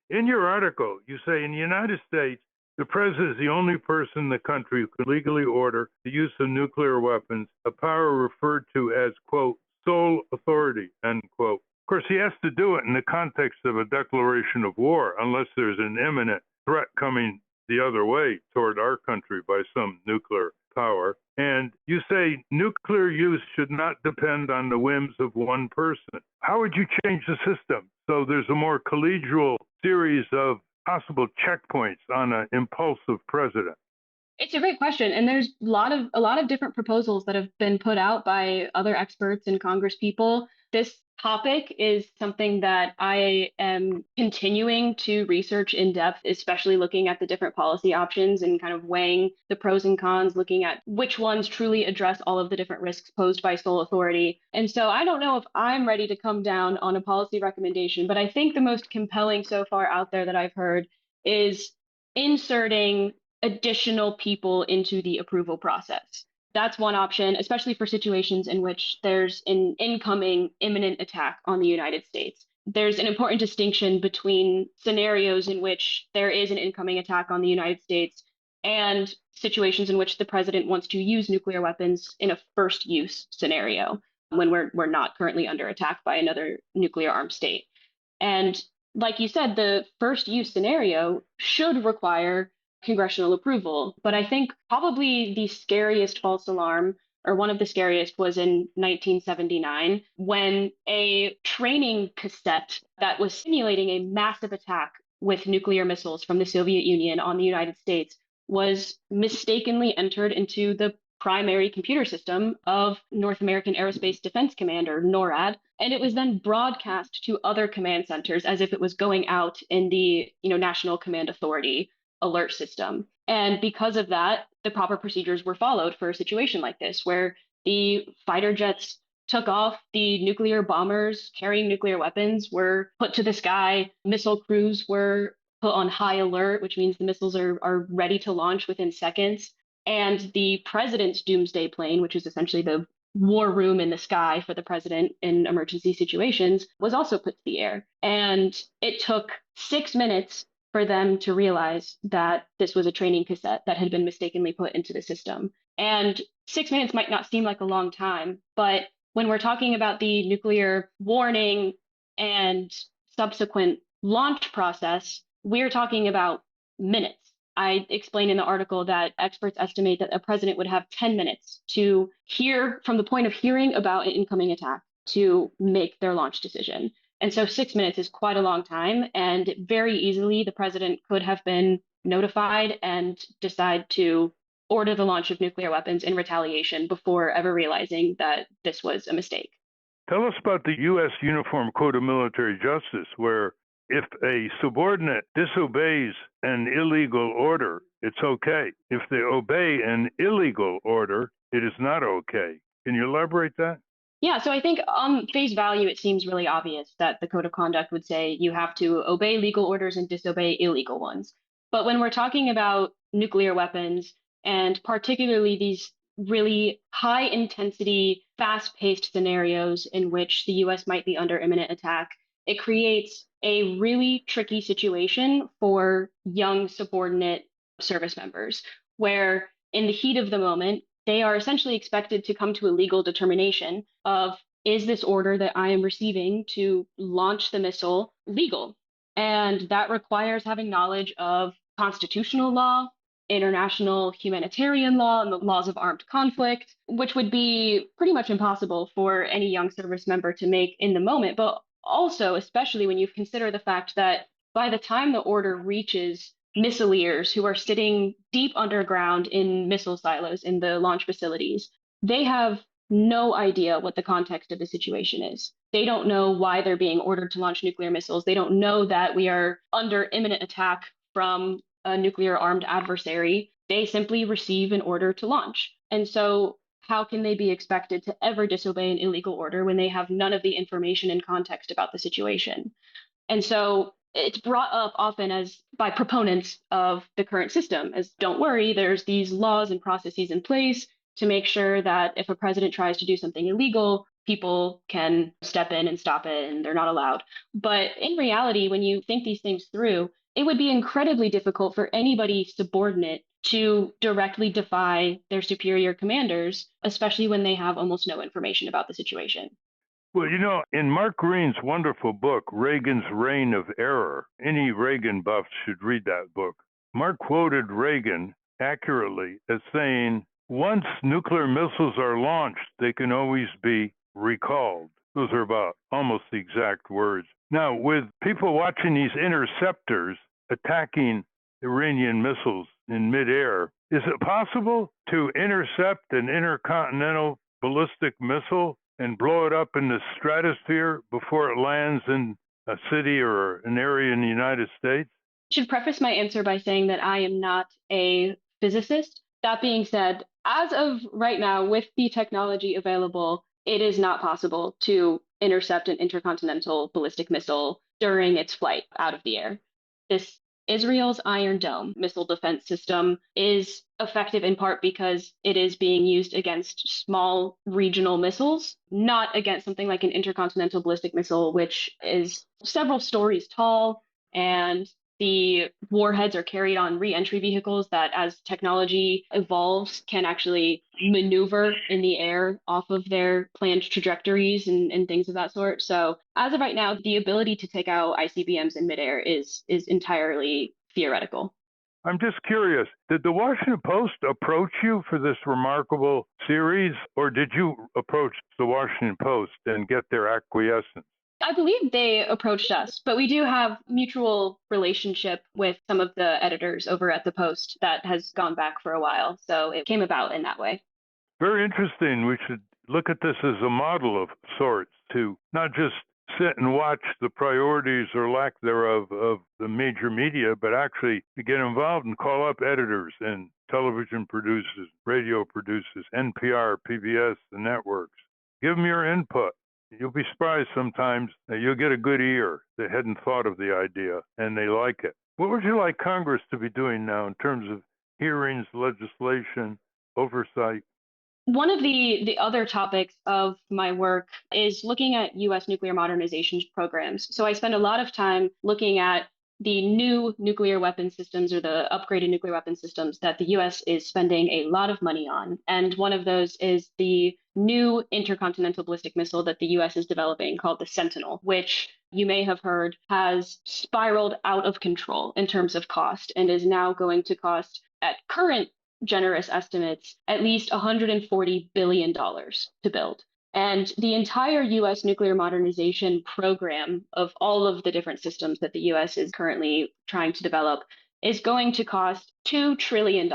In your article, you say in the United States, the president is the only person in the country who can legally order the use of nuclear weapons, a power referred to as, quote, sole authority, end quote. Of course, he has to do it in the context of a declaration of war, unless there's an imminent threat coming the other way toward our country by some nuclear power. And you say nuclear use should not depend on the whims of one person. How would you change the system so there's a more collegial series of possible checkpoints on an impulsive president?
It's a great question, and there's a lot of different proposals that have been put out by other experts and Congress people. This topic is something that I am continuing to research in depth, especially looking at the different policy options and kind of weighing the pros and cons, looking at which ones truly address all of the different risks posed by sole authority. And so I don't know if I'm ready to come down on a policy recommendation, but I think the most compelling so far out there that I've heard is inserting additional people into the approval process. That's one option, especially for situations in which there's an incoming imminent attack on the United States. There's an important distinction between scenarios in which there is an incoming attack on the United States and situations in which the president wants to use nuclear weapons in a first use scenario when we're not currently under attack by another nuclear armed state. And like you said, the first use scenario should require congressional approval. But I think probably the scariest false alarm, or one of the scariest, was in 1979 when a training cassette that was simulating a massive attack with nuclear missiles from the Soviet Union on the United States was mistakenly entered into the primary computer system of North American Aerospace Defense Command, or NORAD, and it was then broadcast to other command centers as if it was going out in the National Command Authority alert system. And because of that, the proper procedures were followed for a situation like this, where the fighter jets took off, the nuclear bombers carrying nuclear weapons were put to the sky, missile crews were put on high alert, which means the missiles are ready to launch within seconds. And the president's doomsday plane, which is essentially the war room in the sky for the president in emergency situations, was also put to the air. And it took 6 minutes for them to realize that this was a training cassette that had been mistakenly put into the system. And 6 minutes might not seem like a long time, but when we're talking about the nuclear warning and subsequent launch process, we're talking about minutes. I explained in the article that experts estimate that a president would have 10 minutes to hear, from the point of hearing about an incoming attack, to make their launch decision. And so 6 minutes is quite a long time, and very easily the president could have been notified and decide to order the launch of nuclear weapons in retaliation before ever realizing that this was a mistake.
Tell us about the U.S. Uniform Code of Military Justice, where if a subordinate disobeys an illegal order, it's okay. If they obey an illegal order, it is not okay. Can you elaborate that?
Yeah, so I think on face value, it seems really obvious that the code of conduct would say you have to obey legal orders and disobey illegal ones. But when we're talking about nuclear weapons, and particularly these really high intensity, fast paced scenarios in which the US might be under imminent attack, it creates a really tricky situation for young subordinate service members, where in the heat of the moment, they are essentially expected to come to a legal determination of, is this order that I am receiving to launch the missile legal? And that requires having knowledge of constitutional law, international humanitarian law, and the laws of armed conflict, which would be pretty much impossible for any young service member to make in the moment. But also, especially when you consider the fact that by the time the order reaches missileers who are sitting deep underground in missile silos in the launch facilities, they have no idea what the context of the situation is. They don't know why they're being ordered to launch nuclear missiles. They don't know that we are under imminent attack from a nuclear armed adversary. They simply receive an order to launch. And so how can they be expected to ever disobey an illegal order when they have none of the information and context about the situation? And so it's brought up often as by proponents of the current system as, don't worry, there's these laws and processes in place to make sure that if a president tries to do something illegal, people can step in and stop it and they're not allowed. But in reality, when you think these things through, it would be incredibly difficult for anybody subordinate to directly defy their superior commanders, especially when they have almost no information about the situation.
Well, in Mark Green's wonderful book, Reagan's Reign of Error, any Reagan buff should read that book. Mark quoted Reagan accurately as saying, once nuclear missiles are launched, they can always be recalled. Those are about almost the exact words. Now, with people watching these interceptors, attacking Iranian missiles in midair. Is it possible to intercept an intercontinental ballistic missile and blow it up in the stratosphere before it lands in a city or an area in the United States?
I should preface my answer by saying that I am not a physicist. That being said, as of right now, with the technology available, it is not possible to intercept an intercontinental ballistic missile during its flight out of the air. This Israel's Iron Dome missile defense system is effective in part because it is being used against small regional missiles, not against something like an intercontinental ballistic missile, which is several stories tall, and the warheads are carried on re-entry vehicles that, as technology evolves, can actually maneuver in the air off of their planned trajectories and things of that sort. So as of right now, the ability to take out ICBMs in midair is entirely theoretical.
I'm just curious, did the Washington Post approach you for this remarkable series, or did you approach the Washington Post and get their acquiescence?
I believe they approached us, but we do have mutual relationship with some of the editors over at the Post that has gone back for a while. So it came about in that way.
Very interesting. We should look at this as a model of sorts to not just sit and watch the priorities or lack thereof of the major media, but actually to get involved and call up editors and television producers, radio producers, NPR, PBS, the networks. Give them your input. You'll be surprised sometimes that you'll get a good ear that hadn't thought of the idea and they like it. What would you like Congress to be doing now in terms of hearings, legislation, oversight?
One of the other topics of my work is looking at U.S. nuclear modernization programs. So I spend a lot of time looking at the new nuclear weapon systems or the upgraded nuclear weapon systems that the U.S. is spending a lot of money on. And one of those is the new intercontinental ballistic missile that the U.S. is developing called the Sentinel, which you may have heard has spiraled out of control in terms of cost and is now going to cost, at current generous estimates, at least $140 billion to build. And the entire U.S. nuclear modernization program of all of the different systems that the U.S. is currently trying to develop is going to cost $2 trillion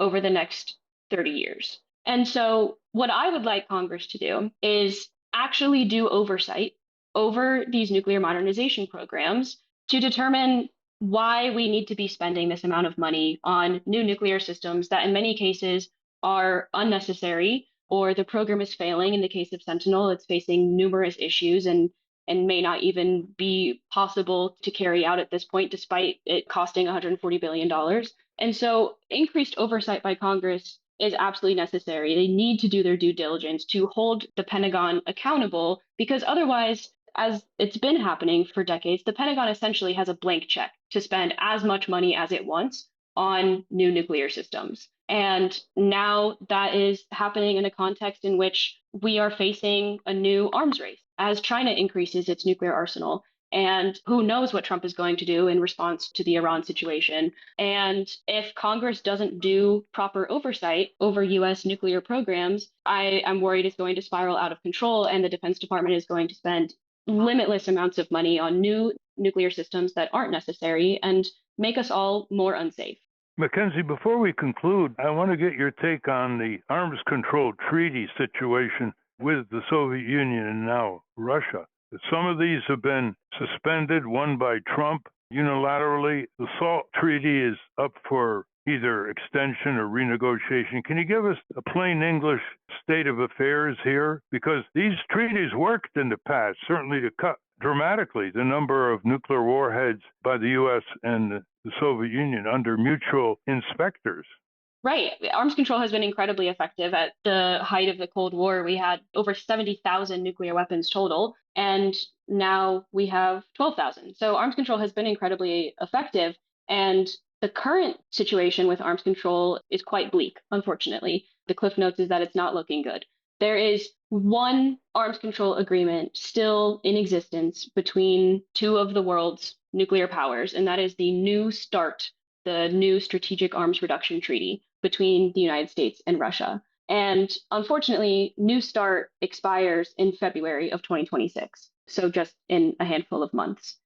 over the next 30 years. And so what I would like Congress to do is actually do oversight over these nuclear modernization programs to determine why we need to be spending this amount of money on new nuclear systems that in many cases are unnecessary, or the program is failing. In the case of Sentinel, it's facing numerous issues and may not even be possible to carry out at this point, despite it costing $140 billion. And so increased oversight by Congress is absolutely necessary. They need to do their due diligence to hold the Pentagon accountable, because otherwise, as it's been happening for decades, the Pentagon essentially has a blank check to spend as much money as it wants on new nuclear systems. And now that is happening in a context in which we are facing a new arms race as China increases its nuclear arsenal. And who knows what Trump is going to do in response to the Iran situation. And if Congress doesn't do proper oversight over U.S. nuclear programs, I'm worried it's going to spiral out of control, and the Defense Department is going to spend limitless amounts of money on new nuclear systems that aren't necessary and make us all more unsafe.
Mackenzie, before we conclude, I want to get your take on the arms control treaty situation with the Soviet Union and now Russia. Some of these have been suspended, one by Trump unilaterally. The SALT treaty is up for either extension or renegotiation. Can you give us a plain English state of affairs here? Because these treaties worked in the past, certainly to cut dramatically the number of nuclear warheads by the U.S. and the Soviet Union under mutual inspectors.
Right. Arms control has been incredibly effective. At the height of the Cold War, we had over 70,000 nuclear weapons total, and now we have 12,000. So arms control has been incredibly effective. And the current situation with arms control is quite bleak, unfortunately. The Cliff Notes is that it's not looking good. There is one arms control agreement still in existence between two of the world's nuclear powers, and that is the New START, the New Strategic Arms Reduction Treaty between the United States and Russia. And unfortunately, New START expires in February of 2026, so just in a handful of months.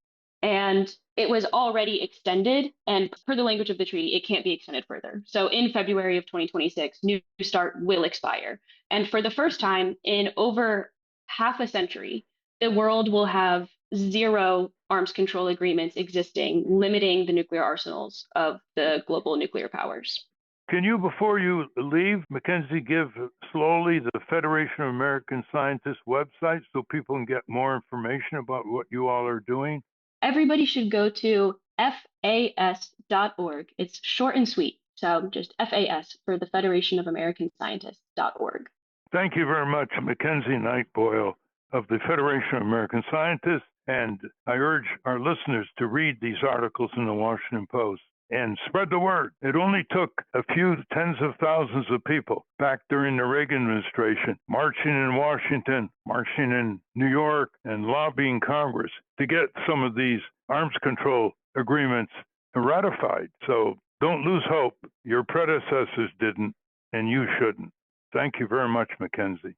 And it was already extended. And per the language of the treaty, it can't be extended further. So in February of 2026, New START will expire. And for the first time in over half a century, the world will have zero arms control agreements existing, limiting the nuclear arsenals of the global nuclear powers.
Can you, before you leave, Mackenzie, give slowly the Federation of American Scientists website so people can get more information about what you all are doing?
Everybody should go to FAS.org. It's short and sweet. So just FAS for the Federation of American Scientists.org.
Thank you very much, Mackenzie Knight Boyle of the Federation of American Scientists. And I urge our listeners to read these articles in the Washington Post and spread the word. It only took a few tens of thousands of people back during the Reagan administration marching in Washington, marching in New York, and lobbying Congress to get some of these arms control agreements ratified. So don't lose hope. Your predecessors didn't, and you shouldn't. Thank you very much, Mackenzie.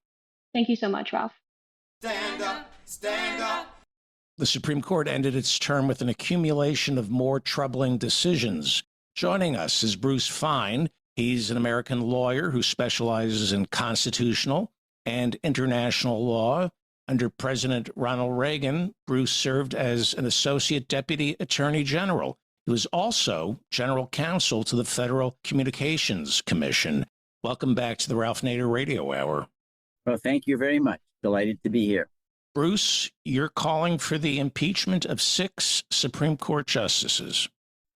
Thank you so much, Ralph.
Stand up, stand up.
The Supreme Court ended its term with an accumulation of more troubling decisions. Joining us is Bruce Fein. He's an American lawyer who specializes in constitutional and international law. Under President Ronald Reagan, Bruce served as an Associate Deputy Attorney General. He was also General Counsel to the Federal Communications Commission. Welcome back to the Ralph Nader Radio Hour.
Well, thank you very much. Delighted to be here.
Bruce, you're calling for the impeachment of 6 Supreme Court justices.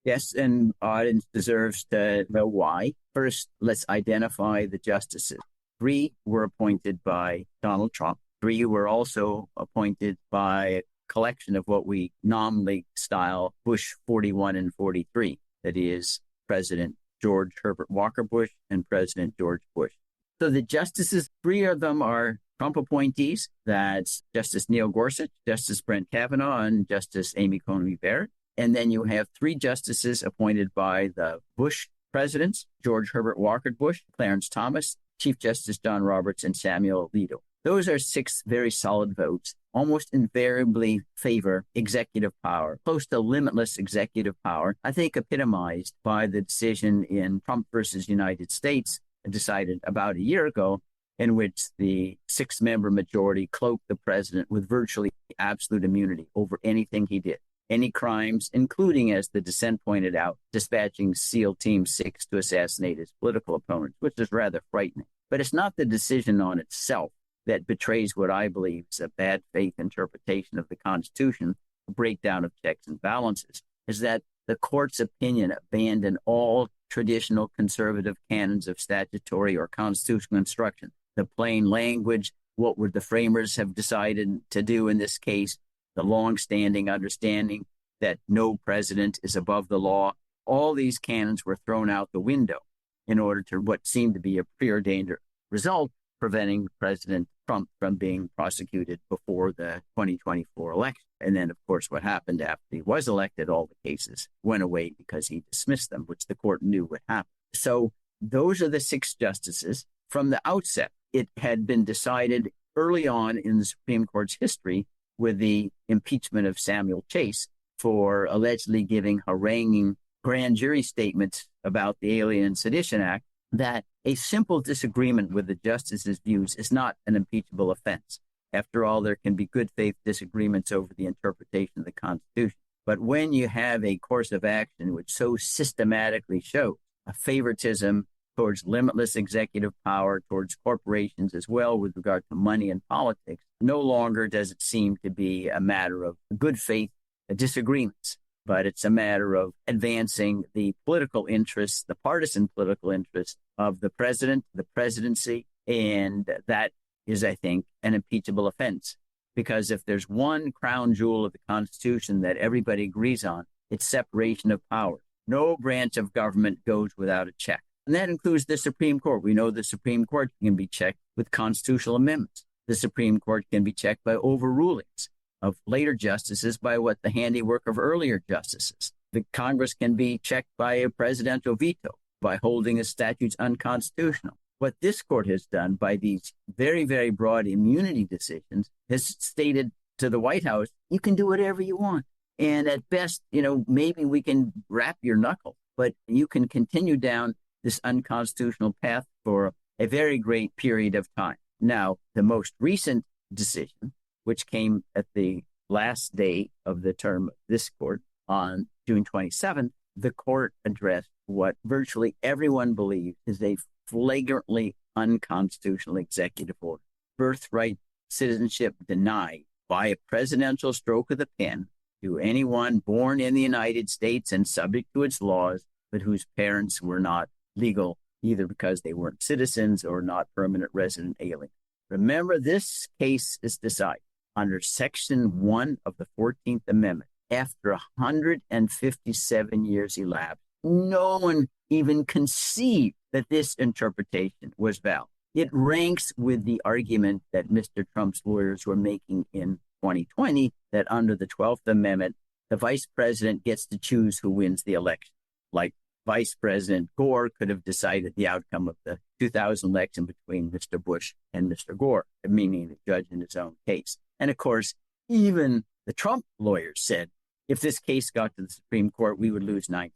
Yes, and audience deserves to know why. First, let's identify the justices. 3 were appointed by Donald Trump. 3 were also appointed by a collection of what we nominally style Bush 41 and 43. That is, President George Herbert Walker Bush and President George Bush. So the justices, 3 of them are Trump appointees. That's Justice Neil Gorsuch, Justice Brett Kavanaugh, and Justice Amy Coney Barrett. And then you have 3 justices appointed by the Bush presidents, George Herbert Walker Bush, Clarence Thomas, Chief Justice John Roberts, and Samuel Alito. Those are 6 very solid votes, almost invariably favor executive power, close to limitless executive power, I think epitomized by the decision in Trump versus United States, decided about a year ago, in which the 6-member majority cloaked the president with virtually absolute immunity over anything he did. Any crimes, including, as the dissent pointed out, dispatching SEAL Team 6 to assassinate his political opponents, which is rather frightening. But it's not the decision on itself that betrays what I believe is a bad faith interpretation of the Constitution, a breakdown of checks and balances, is that the court's opinion abandoned all traditional conservative canons of statutory or constitutional construction. The plain language, what would the framers have decided to do in this case, the long-standing understanding that no president is above the law, all these canons were thrown out the window in order to what seemed to be a preordained result, preventing President Trump from being prosecuted before the 2024 election. And then, of course, what happened after he was elected, all the cases went away because he dismissed them, which the court knew would happen. So those are the 6 justices. From the outset, it had been decided early on in the Supreme Court's history with the impeachment of Samuel Chase for allegedly giving haranguing grand jury statements about the Alien and Sedition Act, that a simple disagreement with the justices' views is not an impeachable offense. After all, there can be good faith disagreements over the interpretation of the Constitution. But when you have a course of action which so systematically shows a favoritism towards limitless executive power, towards corporations as well with regard to money and politics, no longer does it seem to be a matter of good faith disagreements, but it's a matter of advancing the political interests, the partisan political interests of the president, the presidency, and that is, I think, an impeachable offense. Because if there's one crown jewel of the Constitution that everybody agrees on, it's separation of powers. No branch of government goes without a check. And that includes the Supreme Court. We know the Supreme Court can be checked with constitutional amendments. The Supreme Court can be checked by overrulings of later justices, by what the handiwork of earlier justices. The Congress can be checked by a presidential veto, by holding a statutes unconstitutional. What this court has done by these very, very broad immunity decisions has stated to the White House, you can do whatever you want. And at best, maybe we can wrap your knuckle, but you can continue down this unconstitutional path for a very great period of time. Now, the most recent decision, which came at the last day of the term of this court on June 27th, the court addressed what virtually everyone believes is a flagrantly unconstitutional executive order. Birthright citizenship denied by a presidential stroke of the pen to anyone born in the United States and subject to its laws, but whose parents were not legal, either because they weren't citizens or not permanent resident aliens. Remember, this case is decided under Section 1 of the 14th Amendment. After 157 years elapsed, no one even conceived that this interpretation was valid. It ranks with the argument that Mr. Trump's lawyers were making in 2020, that under the 12th Amendment, the vice president gets to choose who wins the election. Like Vice President Gore could have decided the outcome of the 2000 election between Mr. Bush and Mr. Gore, meaning the judge in his own case. And of course, even the Trump lawyers said, if this case got to the Supreme Court, we would lose 9-0.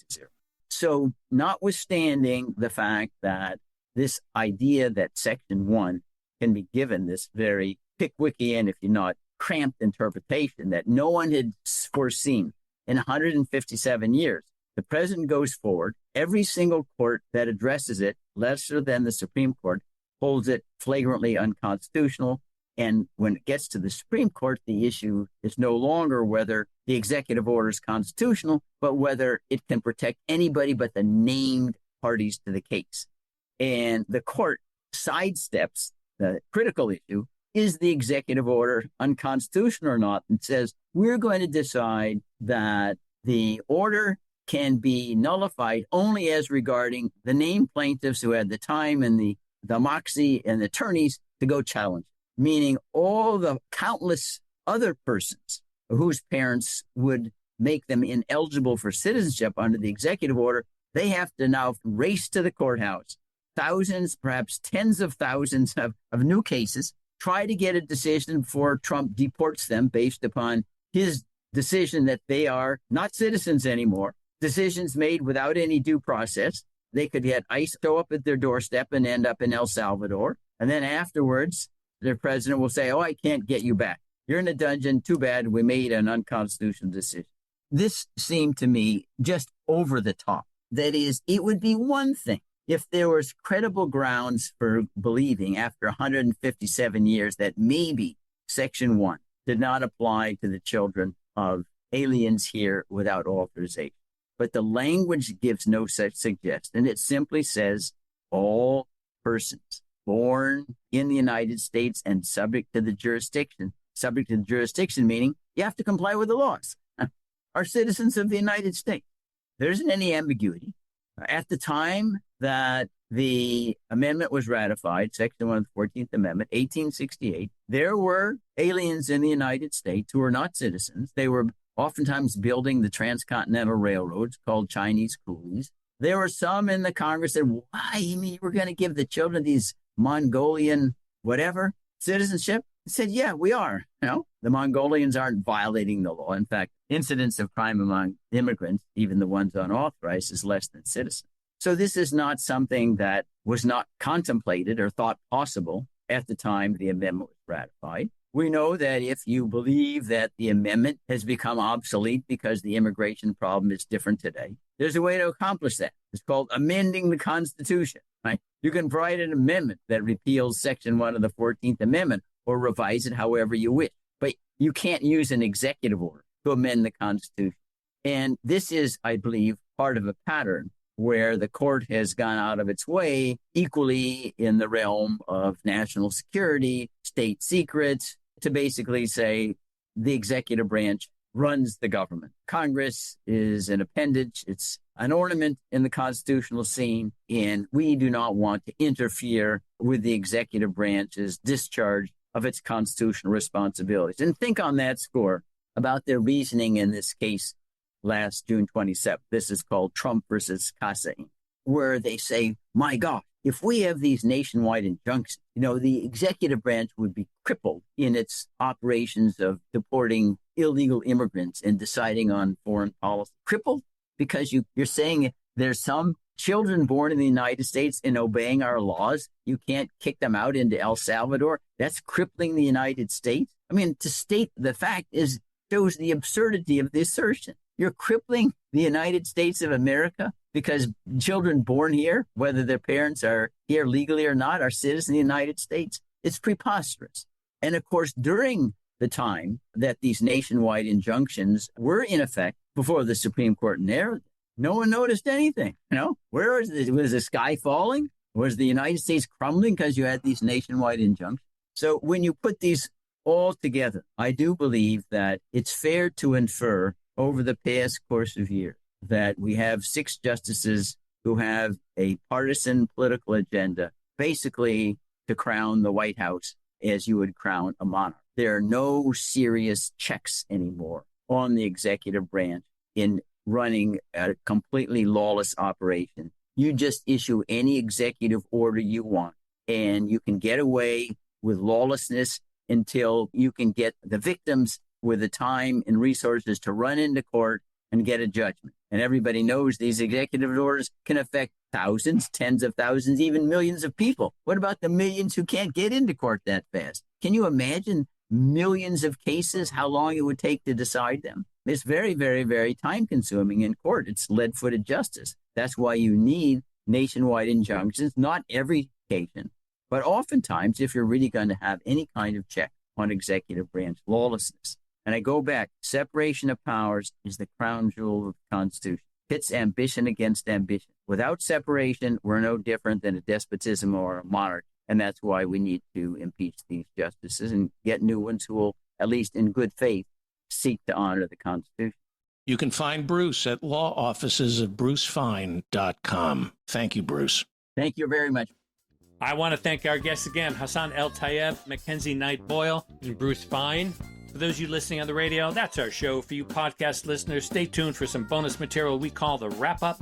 So notwithstanding the fact that this idea that Section 1 can be given this very Pickwickian, if you're not cramped interpretation that no one had foreseen in 157 years, the president goes forward. Every single court that addresses it, lesser than the Supreme Court, holds it flagrantly unconstitutional. And when it gets to the Supreme Court, the issue is no longer whether the executive order is constitutional, but whether it can protect anybody but the named parties to the case. And the court sidesteps the critical issue, is the executive order unconstitutional or not, and says, we're going to decide that the order can be nullified only as regarding the named plaintiffs who had the time and the moxie and the attorneys to go challenge, meaning all the countless other persons whose parents would make them ineligible for citizenship under the executive order. They have to now race to the courthouse, thousands, perhaps tens of thousands of new cases, try to get a decision before Trump deports them based upon his decision that they are not citizens anymore. Decisions made without any due process. They could get ICE show up at their doorstep and end up in El Salvador. And then afterwards, their president will say, oh, I can't get you back. You're in a dungeon. Too bad. We made an unconstitutional decision. This seemed to me just over the top. That is, it would be one thing if there was credible grounds for believing after 157 years that maybe Section 1 did not apply to the children of aliens here without authorization. But the language gives no such suggestion. It simply says all persons born in the United States and subject to the jurisdiction meaning you have to comply with the laws, are citizens of the United States. There isn't any ambiguity. At the time that the amendment was ratified, Section 1 of the 14th Amendment, 1868, there were aliens in the United States who were not citizens. They were oftentimes building the transcontinental railroads called Chinese coolies. There were some in the Congress that, why, you mean we're going to give the children these Mongolian whatever citizenship? They said, yeah, we are. The Mongolians aren't violating the law. In fact, incidents of crime among immigrants, even the ones unauthorized, is less than citizens. So this is not something that was not contemplated or thought possible at the time the amendment was ratified. We know that if you believe that the amendment has become obsolete because the immigration problem is different today, there's a way to accomplish that. It's called amending the Constitution. Right? You can write an amendment that repeals Section 1 of the 14th Amendment or revise it however you wish. But you can't use an executive order to amend the Constitution. And this is, I believe, part of a pattern where the court has gone out of its way, equally in the realm of national security, state secrets, to basically say the executive branch runs the government. Congress is an appendage. It's an ornament in the constitutional scene, and we do not want to interfere with the executive branch's discharge of its constitutional responsibilities. And think on that score about their reasoning in this case last June 27th. This is called Trump versus Casa, where they say, my God, if we have these nationwide injunctions, the executive branch would be crippled in its operations of deporting illegal immigrants and deciding on foreign policy. Crippled because you're saying there's some children born in the United States and obeying our laws. You can't kick them out into El Salvador. That's crippling the United States. I mean, to state the fact shows the absurdity of the assertion. You're crippling the United States of America because children born here, whether their parents are here legally or not, are citizens of the United States. It's preposterous. And of course, during the time that these nationwide injunctions were in effect before the Supreme Court narrowed, no one noticed anything. Where was the sky falling? Was the United States crumbling because you had these nationwide injunctions? So when you put these all together, I do believe that it's fair to infer over the past course of years that we have 6 justices who have a partisan political agenda, basically to crown the White House as you would crown a monarch. There are no serious checks anymore on the executive branch in running a completely lawless operation. You just issue any executive order you want, and you can get away with lawlessness until you can get the victims with the time and resources to run into court and get a judgment. And everybody knows these executive orders can affect thousands, tens of thousands, even millions of people. What about the millions who can't get into court that fast? Can you imagine millions of cases, how long it would take to decide them? It's very, very, very time consuming in court. It's lead-footed justice. That's why you need nationwide injunctions, not every occasion, but oftentimes if you're really going to have any kind of check on executive branch lawlessness. And I go back, separation of powers is the crown jewel of the Constitution. Pits ambition against ambition. Without separation, we're no different than a despotism or a monarchy. And that's why we need to impeach these justices and get new ones who will, at least in good faith, seek to honor the Constitution.
You can find Bruce at law offices of brucefein.com. Thank you, Bruce.
Thank you very much.
I want to thank our guests again, Hassan El-Tayyeb, Mackenzie Knight Boyle, and Bruce Fein. For those of you listening on the radio, that's our show. For you podcast listeners, stay tuned for some bonus material we call the Wrap-Up,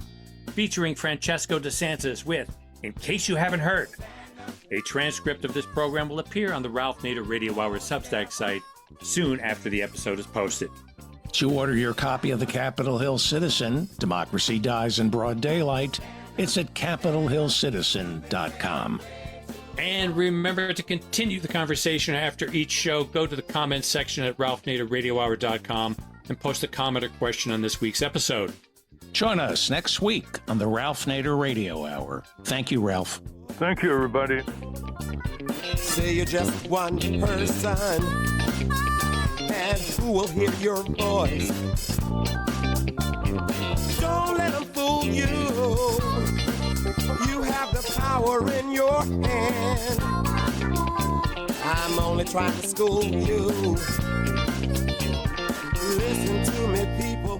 featuring Francesco DeSantis with In Case You Haven't Heard. A transcript of this program will appear on the Ralph Nader Radio Hour Substack site soon after the episode is posted.
To order your copy of the Capitol Hill Citizen, Democracy Dies in Broad Daylight, it's at capitolhillcitizen.com.
And remember to continue the conversation after each show. Go to the comments section at ralphnaderradiohour.com and post a comment or question on this week's episode.
Join us next week on the Ralph Nader Radio Hour. Thank you, Ralph.
Thank you, everybody.
Say you're just one person, and who will hear your voice? Don't let them fool you. You have the power in your hand. I'm only trying to school you. Listen to me, people.